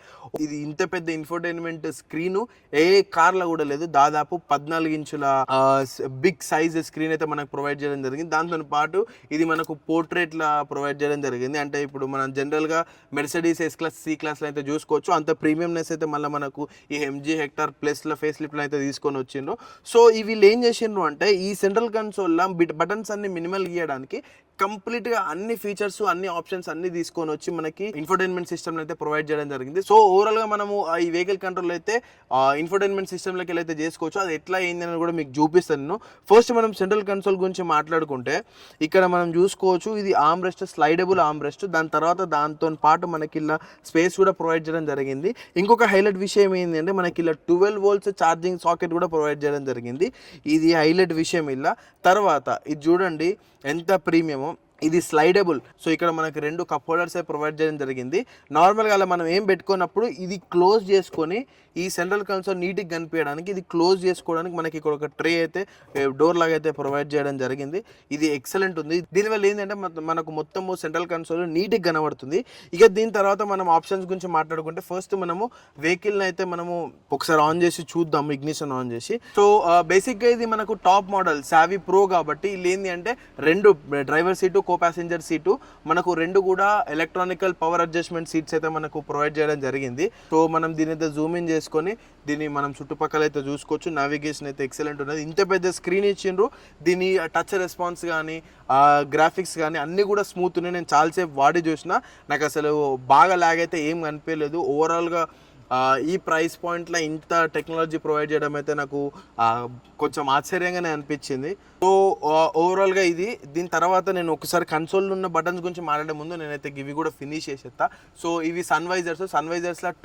ఇది ఇంత పెద్ద ఇన్ఫోటైన్మెంట్ స్క్రీన్ ఏ కార్లో కూడా లేదు. దాదాపు 14 ఇంచుల బిగ్ సైజ్ స్క్రీన్ అయితే మనకు ప్రొవైడ్ చేయడం జరిగింది. దాంతో పాటు ఇది మనకు పోర్ట్రేట్ లా ప్రొవైడ్ చేయడం జరిగింది. అంటే ఇప్పుడు మనం జనరల్ గా Mercedes S class C class లో అయితే చూసుకోవచ్చు, అంత ప్రీమియంనెస్ అయితే మళ్ళీ మనకు ఈ MG హెక్టార్ ప్లస్ లో ఫేస్ లిఫ్ట్ అయితే తీసుకొని వచ్చిండ్రు. సో ఇవి ఏం చేసిండ్రు అంటే ఈ సెంట్రల్ కన్సోల్ లా బటన్స్ అన్ని మినిమల్ గీయడానికి కంప్లీట్ గా అన్ని ఫీచర్స్ అన్ని ఆప్షన్స్ అన్ని తీసుకొని వచ్చి మనకి ఇన్ఫోటైన్మెంట్ సిస్టమ్ అయితే ప్రొవైడ్ చేయడం జరిగింది. సో ఓవరాల్ గా మనము ఈ వెహికల్ కంట్రోల్ అయితే ఇన్ఫోటైన్మెంట్ సిస్టమ్ లోకి అయితే చేసుకోవచ్చు. అది ఎట్లా అయిందని కూడా మీకు చూపిస్తాను నేను. ఫస్ట్ మనం సెంట్రల్ కన్సోల్ గురించి మాట్లాడుకుంటే ఇక్కడ మనం చూసుకోవచ్చు, ఇది arm rest, slidable arm rest. దాని తర్వాత దాంతో పాటు మనకి ఇలా స్పేస్ కూడా ప్రొవైడ్ చేయడం జరిగింది. ఇంకొక హైలైట్ విషయం ఏంటంటే మనకి ఇలా 12 volts ఛార్జింగ్ సాకెట్ కూడా ప్రొవైడ్ చేయడం జరిగింది. ఇది హైలైట్ విషయం. ఇలా తర్వాత ఇది చూడండి ఎంత ప్రీమియమో, ఇది స్లైడబుల్. సో ఇక్కడ మనకి 2 కప్ హోల్డర్స్ ప్రొవైడ్ చేయడం జరిగింది. నార్మల్గా అలా మనం ఏం పెట్టుకున్నప్పుడు ఇది క్లోజ్ చేసుకొని ఈ సెంట్రల్ కన్సోల్ నీట్గా కనిపించడానికి ఇది క్లోజ్ చేసుకోవడానికి మనకి ఇక్కడ ఒక ట్రే అయితే డోర్ లాగా అయితే ప్రొవైడ్ చేయడం జరిగింది. ఇది ఎక్సలెంట్ ఉంది. దీనివల్ల ఏంటంటే మనకు మొత్తము సెంట్రల్ కన్సోల్ నీట్గా కనబడుతుంది. ఇక దీని తర్వాత మనం ఆప్షన్స్ గురించి మాట్లాడుకుంటే ఫస్ట్ మనము వెహికల్ని అయితే మనము ఒకసారి ఆన్ చేసి చూద్దాము, ఇగ్నిషన్ ఆన్ చేసి. సో బేసిక్గా ఇది మనకు టాప్ మోడల్ సావి ప్రో కాబట్టి ఇది ఏంటి అంటే 2 driver seat, co passenger seat, మనకు 2 కూడా ఎలక్ట్రానికల్ పవర్ అడ్జస్ట్మెంట్ సీట్స్ అయితే మనకు ప్రొవైడ్ చేయడం జరిగింది. సో మనం దీని అయితే జూమ్ ఇన్ చేసుకొని దీన్ని మనం చుట్టుపక్కల అయితే చూసుకోవచ్చు. నావిగేషన్ అయితే ఎక్సలెంట్ ఉన్నది. ఇంత పెద్ద స్క్రీన్ ఇచ్చిండ్రు. దీని టచ్ రెస్పాన్స్ కానీ గ్రాఫిక్స్ కానీ అన్నీ కూడా స్మూత్ ఉన్నాయి. నేను చాలాసేపు వాడి చూసిన, నాకు అసలు బాగా లాగ్ అయితే ఏం కనిపించలేదు. ఓవరాల్గా ఈ ప్రైస్ పాయింట్లో ఇంత టెక్నాలజీ ప్రొవైడ్ చేయడం అయితే నాకు కొంచెం ఆశ్చర్యంగానే అనిపించింది. సో ఓవరాల్గా ఇది. దీని తర్వాత నేను ఒకసారి కన్సోల్లో ఉన్న బటన్స్ గురించి మాట్లాడే ముందు నేనైతే ఇవి కూడా ఫినిష్ చేసేస్తా. సో ఇవి సన్ వైజర్స్లో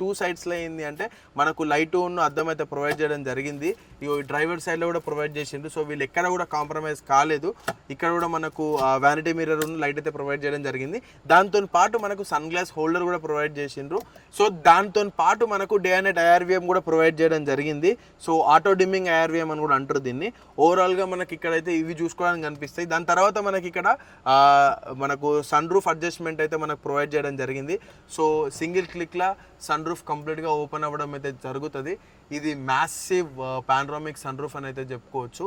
2 సైడ్స్లో ఏంది అంటే మనకు లైట్ ఉన్న అద్దం అయితే ప్రొవైడ్ చేయడం జరిగింది. ఇవి డ్రైవర్ సైడ్లో కూడా ప్రొవైడ్ చేసిండ్రు. సో వీళ్ళు ఎక్కడ కూడా కాంప్రమైజ్ కాలేదు. ఇక్కడ కూడా మనకు వ్యానిటీ మిర్రర్ ఉన్న లైట్ అయితే ప్రొవైడ్ చేయడం జరిగింది. దాంతో పాటు మనకు సన్ గ్లాస్ హోల్డర్ కూడా ప్రొవైడ్ చేసిండ్రు. సో దాంతో పాటు మనకు డే అండ్ నైట్ IRVM కూడా ప్రొవైడ్ చేయడం జరిగింది. సో ఆటో డిమ్మింగ్ IRVM అని కూడా అంటారు దీన్ని. ఓవరాల్గా మనకి ఇక్కడైతే ఇవి చూసుకోవడానికి కనిపిస్తాయి. దాని తర్వాత మనకి ఇక్కడ మనకు సన్ రూఫ్ అడ్జస్ట్మెంట్ అయితే మనకు ప్రొవైడ్ చేయడం జరిగింది. సో సింగిల్ క్లిక్లా సన్ రూఫ్ కంప్లీట్గా ఓపెన్ అవ్వడం అయితే జరుగుతుంది. ఇది మ్యాసివ్ పానరామిక్ సన్ రూఫ్ అని అయితే చెప్పుకోవచ్చు.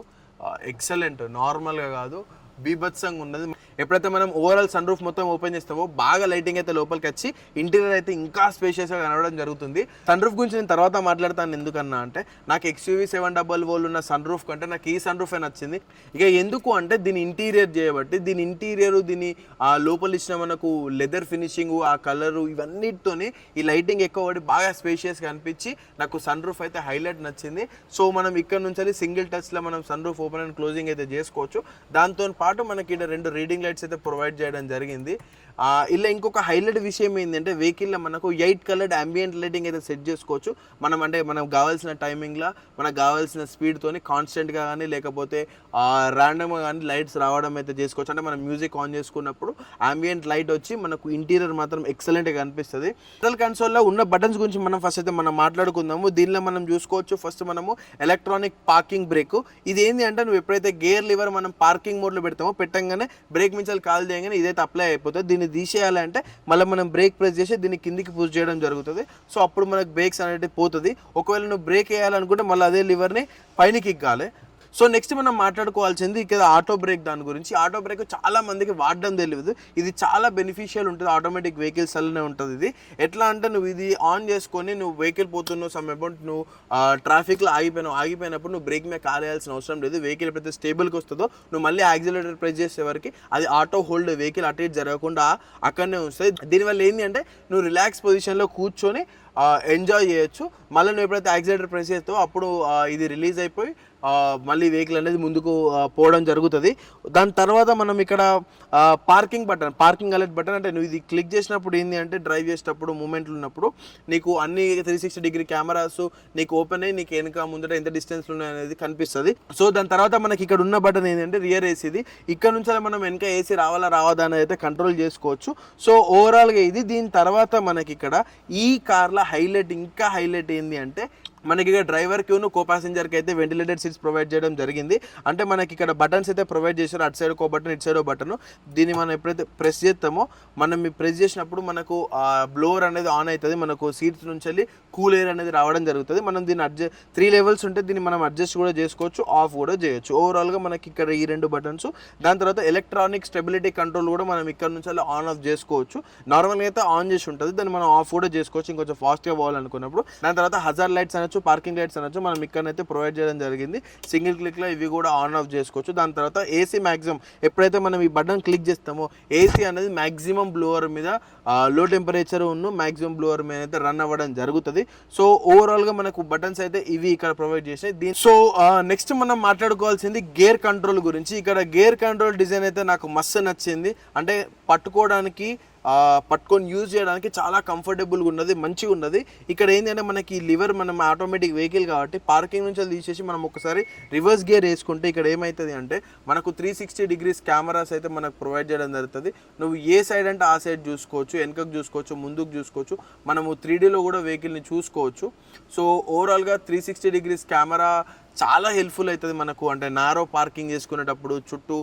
ఎక్సలెంట్, నార్మల్గా కాదు, బీభత్సంగా ఉన్నది. ఎప్పుడైతే మనం ఓవరాల్ సన్ రూఫ్ మొత్తం ఓపెన్ చేస్తామో బాగా లైటింగ్ అయితే లోపలికి వచ్చి ఇంటీరియర్ అయితే ఇంకా స్పేషియస్గా కనబడడం జరుగుతుంది. సన్ రూఫ్ గురించి నేను తర్వాత మాట్లాడతాను. ఎందుకన్నా అంటే నాకు XUV 700 ఉన్న సన్ రూఫ్ కంటే నాకు ఈ సన్ రూఫే నచ్చింది. ఇక ఎందుకు అంటే దీని ఇంటీరియర్ చేయబట్టి, దీని ఇంటీరియరు, దీని లోపల ఇచ్చిన మనకు లెదర్ ఫినిషింగ్, ఆ కలరు, ఇవన్నిటితోని ఈ లైటింగ్ ఎక్కువ పడి బాగా స్పేషియస్గా అనిపించి నాకు సన్ రూఫ్ అయితే హైలైట్ నచ్చింది. సో మనం ఇక్కడ నుంచి సింగిల్ టచ్లో మనం sunroof open and closing అయితే చేసుకోవచ్చు. దాంతో పాటు మనకి ఇక్కడ 2 రీడింగ్ లైట్స్ అయితే ప్రొవైడ్ చేయడం జరిగింది. ఇలా ఇంకొక హైలైట్ విషయం ఏంటంటే వెహికల్లో మనకు 8 కలర్డ్ అంబియంట్ లైటింగ్ అయితే సెట్ చేసుకోవచ్చు. మనం కావాల్సిన టైమింగ్లో మనకు కావాల్సిన స్పీడ్తోని కాన్స్టెంట్గా కానీ లేకపోతే ర్యాండమ్గా కానీ లైట్స్ రావడం అయితే చేసుకోవచ్చు. అంటే మనం మ్యూజిక్ ఆన్ చేసుకున్నప్పుడు అంబియంట్ లైట్ వచ్చి మనకు ఇంటీరియర్ మాత్రం ఎక్సలెంట్గా కనిపిస్తుంది. సెంట్రల్ కన్సోల్లో ఉన్న బటన్స్ గురించి మనం ఫస్ట్ అయితే మనం మాట్లాడుకుందాము. దీనిలో మనం చూసుకోవచ్చు ఫస్ట్ మనము ఎలక్ట్రానిక్ పార్కింగ్ బ్రేక్. ఇది ఏంటి అంటే నువ్వు ఎప్పుడైతే గేర్ లివర్ మనం పార్కింగ్ మోడ్లో పెడతామో పెట్టంగానే బ్రేక్ మించాలి కాల్ చేయగానే ఇదైతే అప్లై అయిపోతుంది. దీన్ని తీసేయాలంటే మళ్ళీ మనం బ్రేక్ ప్రెస్ చేసి దీన్ని కిందికి పుష్ చేయడం జరుగుతుంది. సో అప్పుడు మనకు బ్రేక్స్ అనేది పోతుంది. ఒకవేళ నువ్వు బ్రేక్ వేయాలనుకుంటే మళ్ళీ అదే లివర్ని పైనకి ఎక్కాలి. సో నెక్స్ట్ మనం మాట్లాడుకోవాల్సింది ఇక్కడ ఆటో బ్రేక్. దాని గురించి ఆటో బ్రేక్ చాలా మందికి వాడడం తెలియదు. ఇది చాలా బెనిఫిషియల్ ఉంటుంది ఆటోమేటిక్ వెహికల్స్ అల్లనే ఉంటుంది. ఇది ఎట్లా అంటే నువ్వు ఇది ఆన్ చేసుకొని నువ్వు వెహికల్ పోతున్నావు, సమ్ అమౌంట్ నువ్వు ట్రాఫిక్లో ఆగిపోయినప్పుడు నువ్వు బ్రేక్ మీద కాలేయాల్సిన అవసరం లేదు. వెహికల్ ఎప్పుడైతే స్టేబుల్కి వస్తుందో నువ్వు మళ్ళీ యాక్సిలరేటర్ ప్రెస్ చేసే వరకు అది ఆటో హోల్డ్, వెహికల్ అటు ఇటు జరగకుండా అక్కడనే వస్తుంది. దీనివల్ల ఏంటి అంటే నువ్వు రిలాక్స్ పొజిషన్లో కూర్చొని ఎంజాయ్ చేయొచ్చు. మళ్ళీ నువ్వు ఎప్పుడైతే యాక్సిలరేటర్ ప్రెస్ చేస్తావో అప్పుడు ఇది రిలీజ్ అయిపోయి మళ్ళీ వెహికల్ అనేది ముందుకు పోవడం జరుగుతుంది. దాని తర్వాత మనం ఇక్కడ పార్కింగ్ అలర్ట్ బటన్, అంటే నువ్వు ఇది క్లిక్ చేసినప్పుడు ఏంటి అంటే డ్రైవ్ చేసేటప్పుడు మూమెంట్లు ఉన్నప్పుడు నీకు అన్ని 360 డిగ్రీ కెమెరాస్ నీకు ఓపెన్ అయ్యి నీకు వెనక ముందట ఎంత డిస్టెన్స్లో ఉన్నాయి అనేది కనిపిస్తుంది. సో దాని తర్వాత మనకి ఇక్కడ ఉన్న బటన్ ఏంటంటే రియర్ ఏసీది. ఇక్కడ నుంచి మనం వెనక ఏసీ రావదా అనేది అయితే కంట్రోల్ చేసుకోవచ్చు. సో ఓవరాల్గా ఇది. దీని తర్వాత మనకి ఇక్కడ ఈ కార్ల ఇంకా హైలైట్ ఏంటి అంటే మనకి ఇక్కడ డ్రైవర్కి కో ప్యాసింజర్కి అయితే వెంటిలేటెడ్ సీట్స్ ప్రొవైడ్ చేయడం జరిగింది. అంటే మనకి ఇక్కడ బటన్స్ అయితే ప్రొవైడ్ చేశారు, అటు సైడ్ ఒక బటన్ ఇటు సైడ్ ఒక బటన్. దీన్ని మనం ఎప్పుడైతే ప్రెస్ చేస్తామో మనం ప్రెస్ చేసినప్పుడు మనకు బ్లోవర్ అనేది ఆన్ అవుతుంది, మనకు సీట్స్ నుంచి వెళ్ళి కూల్ ఎయిర్ అనేది రావడం జరుగుతుంది. మనం దీన్ని 3 లెవెల్స్ ఉంటే దీన్ని మనం అడ్జస్ట్ కూడా చేసుకోవచ్చు, ఆఫ్ కూడా చేయొచ్చు. ఓవరాల్గా మనకి ఇక్కడ ఈ 2 బటన్స్. దాని తర్వాత ఎలక్ట్రానిక్ స్టెబిలిటీ కంట్రోల్ కూడా మనం ఇక్కడ నుంచి వెళ్ళి ఆన్ ఆఫ్ చేసుకోవచ్చు. నార్మల్గా అయితే ఆన్ చేసి ఉంటుంది, దాన్ని మనం ఆఫ్ కూడా చేసుకోవచ్చు ఇంకొంచెం ఫాస్ట్గా పోవాలనుకున్నప్పుడు. దాని తర్వాత హజార్ లైట్స్ అనొచ్చు, పార్కింగ్ లైట్స్ అనొచ్చు, మనం ఇక్కడైతే ప్రొవైడ్ చేయడం జరిగింది. సింగిల్ క్లిక్లో ఇవి కూడా ఆన్ ఆఫ్ చేసుకోవచ్చు. దాని తర్వాత ఏసీ మ్యాక్సిమం ఎప్పుడైతే మనం ఈ బటన్ క్లిక్ చేస్తామో ఏసీ అనేది మ్యాక్సిమం బ్లోవర్ మీద లో టెంపరేచర్ మ్యాక్సిమం బ్లోవర్ మీద అయితే రన్ అవ్వడం జరుగుతుంది. సో ఓవరాల్గా మనకు బటన్స్ అయితే ఇవి ఇక్కడ ప్రొవైడ్ చేసాయి. సో నెక్స్ట్ మనం మాట్లాడుకోవాల్సింది గేర్ కంట్రోల్ గురించి. ఇక్కడ గేర్ కంట్రోల్ డిజైన్ అయితే నాకు మస్తు నచ్చింది. అంటే పట్టుకొని యూజ్ చేయడానికి చాలా కంఫర్టబుల్గా ఉన్నది, మంచిగా ఉన్నది. ఇక్కడ ఏంటంటే మనకి లివర్ మనం ఆటోమేటిక్ వెహికల్ కాబట్టి పార్కింగ్ నుంచి తీసేసి మనం ఒకసారి రివర్స్ గేర్ వేసుకుంటే ఇక్కడ ఏమవుతుంది అంటే మనకు 360 డిగ్రీస్ కెమెరాస్ అయితే మనకు ప్రొవైడ్ చేయడం జరుగుతుంది. నువ్వు ఏ సైడ్ అంటే ఆ సైడ్ చూసుకోవచ్చు, వెనకకు చూసుకోవచ్చు, ముందుకు చూసుకోవచ్చు, మనము 3Dలో కూడా వెహికల్ని చూసుకోవచ్చు. సో ఓవరాల్గా 360 డిగ్రీస్ కెమెరా చాలా హెల్ప్ఫుల్ అవుతుంది మనకు. అంటే నారో పార్కింగ్ చేసుకునేటప్పుడు చుట్టూ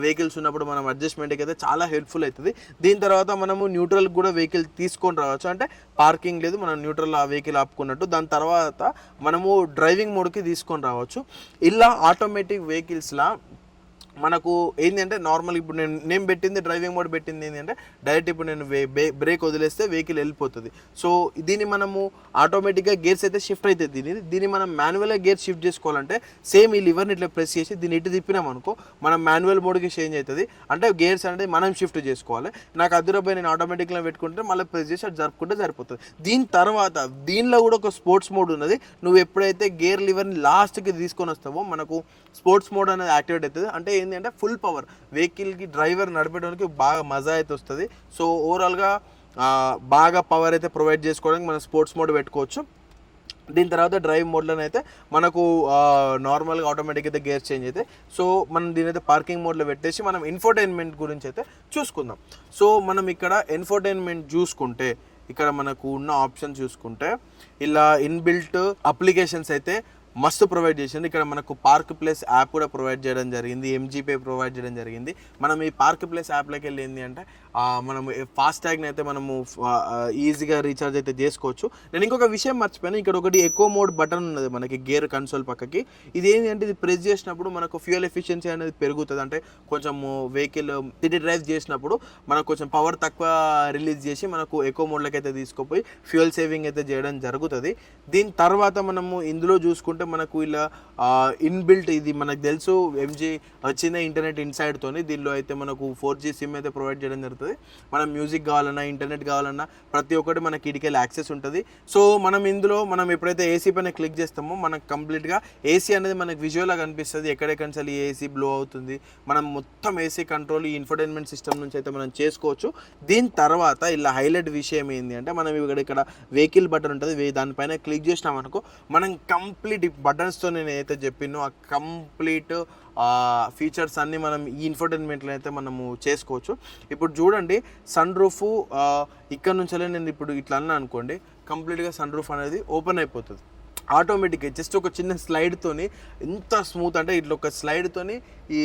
వెహికల్స్ ఉన్నప్పుడు మనం అడ్జస్ట్మెంట్కి అయితే చాలా హెల్ప్ఫుల్ అవుతుంది. దీని తర్వాత మనము న్యూట్రల్ కూడా వెహికల్ తీసుకొని రావచ్చు. అంటే పార్కింగ్ లేదు, మనం న్యూట్రల్ ఆ వెహికల్ ఆపుకున్నట్టు. దాని తర్వాత మనము డ్రైవింగ్ మోడ్కి తీసుకొని రావచ్చు. ఇలా ఆటోమేటిక్ వెహికల్స్లా మనకు ఏంటంటే నార్మల్ ఇప్పుడు నేను పెట్టింది డ్రైవింగ్ మోడ్ పెట్టింది ఏంటంటే డైరెక్ట్ ఇప్పుడు నేను బ్రేక్ వదిలేస్తే వెహికల్ వెళ్ళిపోతుంది. సో దీన్ని మనము ఆటోమేటిక్గా గేర్స్ అయితే షిఫ్ట్ అవుతుంది. దీన్ని మనం మాన్యువల్గా గేర్ షిఫ్ట్ చేసుకోవాలంటే సేమ్ ఈ లివర్ని ఇట్లా ప్రెస్ చేసి దీన్ని ఇటు తిప్పినాం అనుకో మనం మాన్యువల్ మోడ్కి చేంజ్ అవుతుంది. అంటే గేర్స్ అనేది మనం షిఫ్ట్ చేసుకోవాలి. నాకు అదురపోయి నేను ఆటోమేటిక్గా పెట్టుకుంటే మళ్ళీ ప్రెస్ చేసి అది జరుపుకుంటే సరిపోతుంది. దీని తర్వాత దీనిలో కూడా ఒక స్పోర్ట్స్ మోడ్ ఉన్నది. నువ్వు ఎప్పుడైతే గేర్ లివర్ని లాస్ట్కి తీసుకొని వస్తావో మనకు స్పోర్ట్స్ మోడ్ అనేది యాక్టివేట్ అవుతుంది. అంటే ఏంటంటే ఫుల్ పవర్ వెహికల్కి డ్రైవర్ నడిపేయడానికి బాగా మజా అయితే వస్తుంది. సో ఓవరాల్గా బాగా పవర్ అయితే ప్రొవైడ్ చేసుకోవడానికి మనం స్పోర్ట్స్ మోడ్ పెట్టుకోవచ్చు. దీని తర్వాత డ్రైవ్ మోడ్లోనే అయితే మనకు నార్మల్గా ఆటోమేటిక్ అయితే గేర్ చేంజ్ అయితే. సో మనం దీని అయితే పార్కింగ్ మోడ్లో పెట్టేసి మనం ఇన్ఫోటైన్మెంట్ గురించి అయితే చూసుకుందాం. సో మనం ఇక్కడ ఇన్ఫోటైన్మెంట్ చూసుకుంటే ఇక్కడ మనకు ఉన్న ఆప్షన్ చూసుకుంటే ఇలా ఇన్బిల్ట్ అప్లికేషన్స్ అయితే మస్తు ప్రొవైడ్ చేసింది. ఇక్కడ మనకు పార్క్ ప్లేస్ యాప్ కూడా ప్రొవైడ్ చేయడం జరిగింది, ఎంజీపే ప్రొవైడ్ చేయడం జరిగింది. మనం ఈ పార్క్ ప్లేస్ యాప్లోకి వెళ్ళి ఏంటి అంటే మనము ఫాస్టాగ్ని అయితే మనము ఈజీగా రీఛార్జ్ అయితే చేసుకోవచ్చు. నేను ఇంకొక విషయం మర్చిపోయాను, ఇక్కడ ఒకటి ఎకో మోడ్ బటన్ ఉన్నది మనకి గేర్ కన్సోల్ పక్కకి. ఇది ఏంటి అంటే ఇది ప్రెస్ చేసినప్పుడు మనకు ఫ్యూయల్ ఎఫిషియన్సీ అనేది పెరుగుతుంది. అంటే కొంచెము వెహికల్ సిటీ డ్రైవ్ చేసినప్పుడు మనకు కొంచెం పవర్ తక్కువ రిలీజ్ చేసి మనకు ఎకో మోడ్లోకి అయితే తీసుకుపోయి ఫ్యూయల్ సేవింగ్ అయితే చేయడం జరుగుతుంది. దీని తర్వాత మనము ఇందులో చూసుకుంటే మనకు ఇలా ఇన్బిల్ట్ ఇది మనకు తెలుసు ఎంజీ వచ్చిన ఇంటర్నెట్ ఇన్సైడ్తోని దీనిలో అయితే మనకు 4G సిమ్ అయితే ప్రొవైడ్ చేయడం జరుగుతుంది. మనం మ్యూజిక్ కావాలన్నా ఇంటర్నెట్ కావాలన్నా ప్రతి ఒక్కటి మనకి ఇడికెళ్ళి యాక్సెస్ ఉంటుంది. సో మనం ఇందులో మనం ఎప్పుడైతే ఏసీ పైన క్లిక్ చేస్తామో మనకు కంప్లీట్గా ఏసీ అనేది మనకు విజువల్గా కనిపిస్తుంది. ఎక్కడెక్కడ నుంచి ఏసీ బ్లో అవుతుంది మనం మొత్తం ఏసీ కంట్రోల్ ఈ ఇన్ఫోటైన్మెంట్ సిస్టమ్ నుంచి అయితే మనం చేసుకోవచ్చు. దీని తర్వాత ఇలా హైలైట్ విషయం ఏంటి అంటే మనం ఇక్కడ వెహికల్ బటన్ ఉంటుంది, దానిపైన క్లిక్ చేసినాం అనుకో మనం కంప్లీట్ బటన్స్తో నేను ఏదైతే చెప్పినో ఆ కంప్లీట్ ఫీచర్స్ అన్నీ మనం ఈ ఇన్ఫోటైన్మెంట్లో అయితే మనము చేసుకోవచ్చు. ఇప్పుడు చూడండి సన్ రూఫ్ ఇక్కడ నుంచి నేను ఇప్పుడు ఇట్లా అన్నా అనుకోండి కంప్లీట్గా సన్ రూఫ్ అనేది ఓపెన్ అయిపోతుంది ఆటోమేటిక్గా. జస్ట్ ఒక చిన్న స్లైడ్తోని ఎంత స్మూత్ అంటే ఇట్లా ఒక స్లైడ్తోని ఈ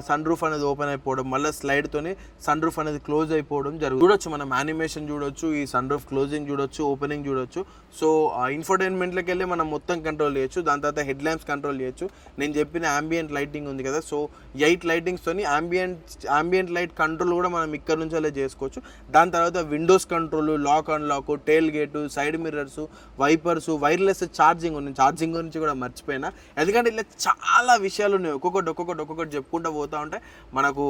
సన్ రూఫ్ అనేది ఓపెన్ అయిపోవడం, మళ్ళీ స్లైడ్తోని సన్ రూఫ్ అనేది క్లోజ్ అయిపోవడం చూడొచ్చు. మనం యానిమేషన్ చూడొచ్చు, ఈ సన్ రూఫ్ క్లోజింగ్ చూడొచ్చు, ఓపెనింగ్ చూడొచ్చు. సో ఇన్ఫోటైన్మెంట్లోకి వెళ్ళి మనం మొత్తం కంట్రోల్ చేయొచ్చు. దాని తర్వాత హెడ్ ల్యాంప్స్ కంట్రోల్ చేయొచ్చు. నేను చెప్పిన ambient లైటింగ్ ఉంది కదా, సో 8 లైటింగ్స్తోని ambient లైట్ కంట్రోల్ కూడా మనం ఇక్కడ నుంచి అలా చేసుకోవచ్చు. దాని తర్వాత windows control, lock unlock, tailgate, side mirrors, wipers, wireless charging. నేను ఛార్జింగ్ గురించి కూడా మర్చిపోయినా, ఎందుకంటే ఇలా చాలా విషయాలు ఉన్నాయి. ఒక్కొక్కటి చెప్పుకుంటూ పోతా ఉంటే మనకు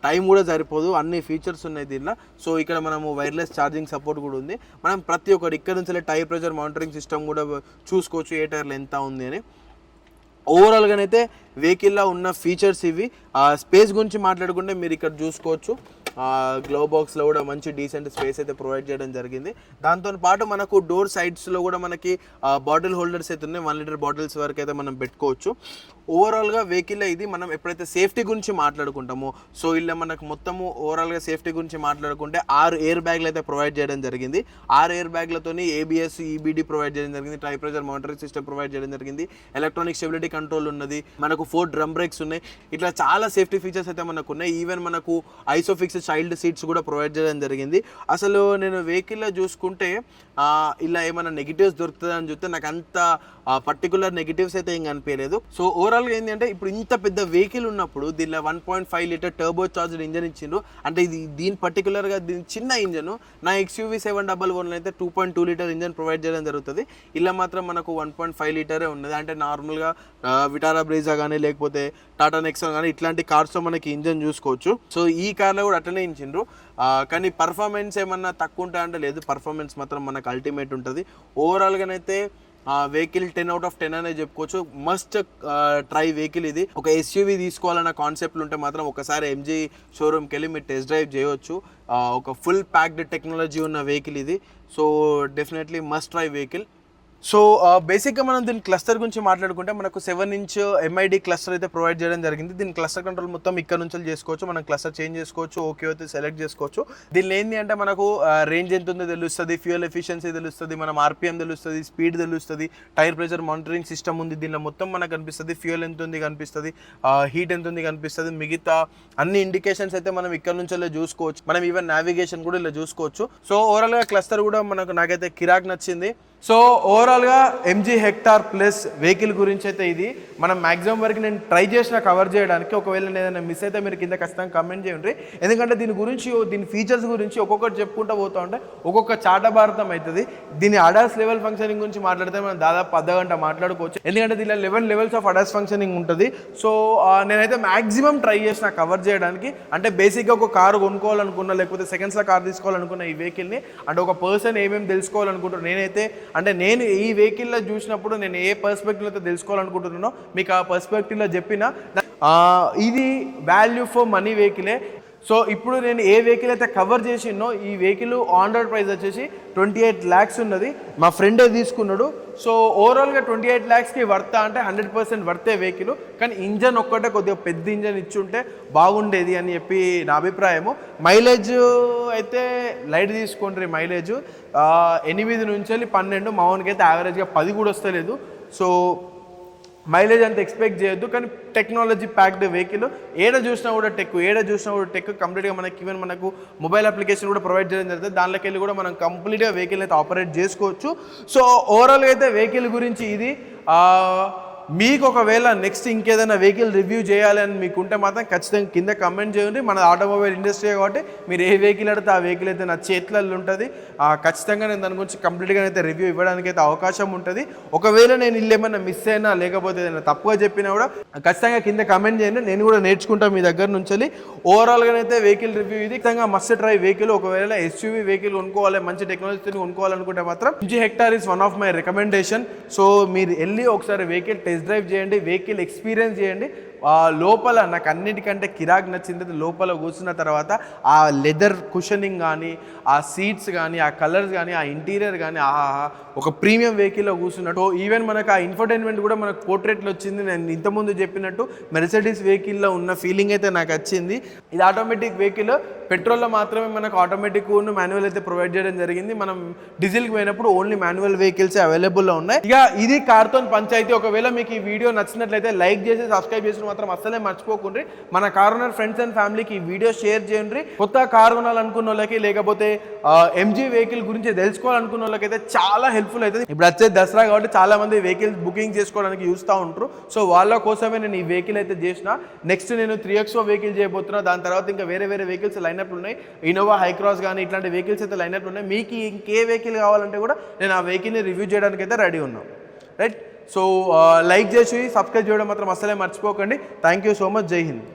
టైం కూడా సరిపోదు, అన్ని ఫీచర్స్ ఉన్నాయి దీనిలో. సో ఇక్కడ మనము వైర్లెస్ ఛార్జింగ్ సపోర్ట్ కూడా ఉంది. మనం ప్రతి ఒక్కటి ఇక్కడ నుంచి టైర్ ప్రెషర్ మానిటరింగ్ సిస్టమ్ కూడా చూసుకోవచ్చు, ఏ టైర్లో ఎంత ఉంది అని. ఓవరాల్గానైతే వెహికల్లో ఉన్న ఫీచర్స్ ఇవి. స్పేస్ గురించి మాట్లాడుకుంటే మీరు ఇక్కడ చూసుకోవచ్చు, గ్లో బాక్స్లో కూడా మంచి డీసెంట్ స్పేస్ అయితే ప్రొవైడ్ చేయడం జరిగింది. దాంతో పాటు మనకు డోర్ సైడ్స్లో కూడా మనకి బాటిల్ హోల్డర్స్ అయితే ఉన్నాయి, 1 లీటర్ బాటిల్స్ వరకు అయితే మనం పెట్టుకోవచ్చు. ఓవరాల్గా వెహికల్లో ఇది మనం ఎప్పుడైతే సేఫ్టీ గురించి మాట్లాడుకుంటామో, సో ఇలా మనకు మొత్తము ఓవరాల్గా సేఫ్టీ గురించి మాట్లాడుకుంటే 6 ఎయిర్ బ్యాగ్లు అయితే ప్రొవైడ్ చేయడం జరిగింది. 6 ఎయిర్ బ్యాగ్లతోని ABS EBD ప్రొవైడ్ చేయడం జరిగింది, tyre pressure monitoring system provide చేయడం జరిగింది, ఎలక్ట్రానిక్ స్టెబిలిటీ కంట్రోల్ ఉన్నది, మనకు 4 డ్రమ్ బ్రేక్స్ ఉన్నాయి. ఇట్లా చాలా సేఫ్టీ ఫీచర్స్ అయితే మనకు ఉన్నాయి. ఈవెన్ మనకు ఐసోఫిక్స్ చైల్డ్ సీట్స్ కూడా ప్రొవైడ్ చేయడం జరిగింది. అసలు నేను వెహికల్లో చూసుకుంటే ఇలా ఏమైనా నెగిటివ్స్ దొరుకుతుందని చూస్తే నాకు అంత పర్టికులర్ నెగిటివ్స్ అయితే ఏం కనిపించలేదు. సో ఓవరాల్గా ఏంటంటే ఇప్పుడు ఇంత పెద్ద వెహికల్ ఉన్నప్పుడు దీనిలో 1.5 లీటర్ టర్బో చార్జ్డ్ ఇంజన్ ఇచ్చిండ్రు. అంటే ఇది దీని పర్టికులర్గా దీని చిన్న ఇంజను. నా XUV 711 అయితే 2.2 లీటర్ ఇంజన్ ప్రొవైడ్ చేయడం జరుగుతుంది. ఇలా మాత్రం మనకు 1.5 లీటరే ఉన్నది. అంటే నార్మల్గా విటారా బ్రీజా కానీ లేకపోతే టాటా నెక్సాన్ కానీ ఇట్లాంటి కార్స్లో మనకి ఇంజన్ చూసుకోవచ్చు. సో ఈ కార్లో కూడా అట్లనే ఇచ్చిండ్రు. కానీ పర్ఫార్మెన్స్ ఏమన్నా తక్కువ ఉంటాయంటే లేదు, పర్ఫార్మెన్స్ మాత్రం మనకు అల్టిమేట్ ఉంటుంది. ఓవరాల్గానైతే వెహికల్ 10 out of 10 అనే చెప్పుకోవచ్చు. మస్ట్ ట్రై వెహికల్ ఇది. ఒక SUV తీసుకోవాలన్న కాన్సెప్ట్లు ఉంటే మాత్రం ఒకసారి MG షోరూమ్కి వెళ్ళి మీరు టెస్ట్ డ్రైవ్ చేయవచ్చు. ఒక ఫుల్ ప్యాక్డ్ టెక్నాలజీ ఉన్న వెహికల్ ఇది. So definitely must try vehicle. So బేసిక్గా మనం దీని క్లస్టర్ గురించి మాట్లాడుకుంటే మనకు 7-inch MID క్లస్టర్ అయితే ప్రొవైడ్ చేయడం జరిగింది. దీని క్లస్టర్ కంట్రోల్ మొత్తం ఇక్కడ నుంచి చేసుకోవచ్చు. మనం క్లస్టర్ చేంజ్ చేసుకోవచ్చు, ఓకే అయితే సెలెక్ట్ చేసుకోవచ్చు. దీనిలో ఏంటి అంటే మనకు రేంజ్ ఎంత ఉందో తెలుస్తుంది, ఫ్యూయల్ ఎఫిషియన్సీ తెలుస్తుంది, మనం RPM తెలుస్తుంది, స్పీడ్ తెలుస్తుంది, టైర్ ప్రెజర్ మానిటరింగ్ సిస్టమ్ ఉంది. దీనిలో మొత్తం మనకు కనిపిస్తుంది, ఫ్యూయల్ ఎంత ఉంది కనిపిస్తుంది, హీట్ ఎంత ఉంది కనిపిస్తుంది, మిగతా అన్ని ఇండికేషన్స్ అయితే మనం ఇక్కడ నుంచి చూసుకోవచ్చు. మనం ఈవెన్ నావిగేషన్ కూడా ఇలా చూసుకోవచ్చు. సో ఓవరాల్గా క్లస్టర్ కూడా నాకైతే కిరాక్ నచ్చింది. సో ఓవరాల్గా MG హెక్టార్ ప్లస్ వెహికల్ గురించి అయితే ఇది మనం మ్యాక్సిమం వరకు నేను ట్రై చేసిన కవర్ చేయడానికి. ఒకవేళ నేను ఏదైనా మిస్ అయితే మీరు కింద ఖచ్చితంగా కమెంట్ చేయండి. ఎందుకంటే దీని గురించి దీని ఫీచర్స్ గురించి ఒక్కొక్కటి చెప్పుకుంటూ పోతూ ఉంటే ఒక్కొక్క చాటభారతం అవుతుంది. దీని అడాస్ లెవెల్ ఫంక్షనింగ్ గురించి మాట్లాడితే మనం దాదాపు 10 గంట మాట్లాడుకోవచ్చు. ఎందుకంటే దీనిలో 11 లెవెల్స్ ఆఫ్ అడాస్ ఫంక్షనింగ్ ఉంటుంది. సో నేనైతే మ్యాక్సిమం ట్రై చేసిన కవర్ చేయడానికి. అంటే బేసిక్గా ఒక కారు కొనుక్కోవాలనుకున్నా లేకపోతే సెకండ్స్లో కార్ తీసుకోవాలనుకున్న ఈ వెహికల్ని, అంటే ఒక పర్సన్ ఏమేమి తెలుసుకోవాలనుకుంటున్నాను నేనైతే, అంటే నేను ఈ వెహికల్లో చూసినప్పుడు నేను ఏ పర్స్పెక్టివ్లో అయితే తెలుసుకోవాలనుకుంటున్నానో మీకు ఆ పర్స్పెక్టివ్లో చెప్పిన ఇది వాల్యూ ఫర్ మనీ వెహికలే. సో ఇప్పుడు నేను ఏ వెహికల్ అయితే కవర్ చేసినో ఈ వెహికల్ ఆన్ రోడ్ ప్రైస్ వచ్చేసి 28 lakhs ఉన్నది. మా ఫ్రెండే తీసుకున్నాడు. సో ఓవరాల్గా 28 lakhsకి వర్తా అంటే 100% వర్తే వెహికల్. కానీ ఇంజన్ ఒక్కటే కొద్దిగా పెద్ద ఇంజన్ ఇచ్చుంటే బాగుండేది అని చెప్పి నా అభిప్రాయము. మైలేజ్ అయితే లైట్ తీసుకోండి. మైలేజ్ 8 నుంచి 12, మామూలుగా అయితే యావరేజ్గా 10 కూడా వస్తలేదు. సో మైలేజ్ అంత ఎక్స్పెక్ట్ చేయొద్దు. కానీ టెక్నాలజీ ప్యాక్డ్ వెహికల్, ఏడ చూసినా కూడా టెక్ కంప్లీట్గా మనకి ఈవెన్ మనకు మొబైల్ అప్లికేషన్ కూడా ప్రొవైడ్ చేయడం జరుగుతుంది. దాంట్లోకి వెళ్ళి కూడా మనం కంప్లీట్గా వెహికల్ అయితే ఆపరేట్ చేసుకోవచ్చు. సో ఓవరాల్గా అయితే వెహికల్ గురించి ఇది. మీకు ఒకవేళ నెక్స్ట్ ఇంకేదైనా వెహికల్ రివ్యూ చేయాలి అని మీకుంటే మాత్రం ఖచ్చితంగా కింద కమెంట్ చేయండి. మన ఆటోమొబైల్ ఇండస్ట్రీ కాబట్టి మీరు ఏ వెహికల్ అడితే ఆ వెహికల్ అయితే నా చేతులలో ఉంటుంది. ఖచ్చితంగా నేను దాని గురించి కంప్లీట్గా అయితే రివ్యూ ఇవ్వడానికి అయితే అవకాశం ఉంటుంది. ఒకవేళ నేను ఇల్లు ఏమైనా మిస్ అయినా లేకపోతే ఏదైనా తప్పుగా చెప్పినా కూడా ఖచ్చితంగా కింద కమెంట్ చేయండి. నేను కూడా నేర్చుకుంటాను మీ దగ్గర నుంచి. ఓవరాల్గా అయితే వెహికల్ రివ్యూ ఇది. ఖచ్చితంగా మస్ట్ ట్రై వెహికల్. ఒకవేళ SUV వెహికల్ కొనుక్కోవాలి, మంచి టెక్నాలజీని కొనుక్కోవాలనుకుంటే మాత్రం MG hectare is one of my recommendation. So మీరు వెళ్ళి ఒకసారి వెహికల్ టెస్ట్ డ్రైవ్ చేయండి, వెహికల్ ఎక్స్పీరియన్స్ చేయండి. లోపల నాకు అన్నిటికంటే కిరాక్ నచ్చింది లోపల కూర్చున్న తర్వాత ఆ లెదర్ కుషనింగ్ కానీ, ఆ సీట్స్ కానీ, ఆ కలర్స్ కానీ, ఆ ఇంటీరియర్ కానీ, ఒక ప్రీమియం వెహికల్లో కూర్చున్నట్టు. ఈవెన్ మనకు ఆ ఇన్ఫర్టైన్మెంట్ కూడా మనకు పోర్ట్రేట్లో వచ్చింది. నేను ఇంతకుముందు చెప్పినట్టు మెర్సిడీస్ వెహికల్లో ఉన్న ఫీలింగ్ అయితే నాకు వచ్చింది. ఇది ఆటోమేటిక్ వెహికల్. పెట్రోల్లో మాత్రమే మనకు ఆటోమేటిక్ మాన్యువల్ అయితే ప్రొవైడ్ చేయడం జరిగింది. మనం డీజిల్కి పోయినప్పుడు ఓన్లీ మాన్యువల్ వెహికల్స్ అవైలబుల్లో ఉన్నాయి. ఇక ఇది కార్తో పంచాయితీ. ఒకవేళ మీకు ఈ వీడియో నచ్చినట్లయితే లైక్ చేసి సబ్స్క్రైబ్ చేసి మాత్రం అస్సలే మర్చిపోకుండ్రి. మన కార్ ఓనర్ ఫ్రెండ్స్ అండ్ ఫ్యామిలీకి ఈ వీడియో షేర్ చేయండి. కొత్త కార్ కొనాలనుకున్న వాళ్ళకి లేకపోతే MG వెహికల్ గురించి తెలుసుకోవాలనుకున్న వాళ్ళకైతే చాలా హెల్ప్ఫుల్ అవుతుంది. ఇప్పుడు వచ్చే దసరా కాబట్టి చాలా మంది వెహికల్స్ బుకింగ్ చేసుకోవడానికి చూస్తూ ఉంటారు. సో వాళ్ళ కోసమే నేను ఈ వెహికల్ అయితే చేసిన. నెక్స్ట్ నేను 3XO వెహికల్ చేయబోతున్నా. దాని తర్వాత ఇంకా వేరే వెహికల్స్ లైనప్ ఉన్నాయి. ఇన్నోవా హైక్రాస్ కానీ ఇట్లాంటి వెహికల్స్ అయితే లైనప్ ఉన్నాయి. మీకు ఇంకే వెహికల్ కావాలంటే కూడా నేను ఆ వెహికల్ని రివ్యూ చేయడానికి అయితే రెడీ ఉన్నాను. రైట్. సో లైక్ చేసి సబ్స్క్రైబ్ చేయడం మాత్రం అస్సలే మర్చిపోకండి. Thank you so much. జై హింద్.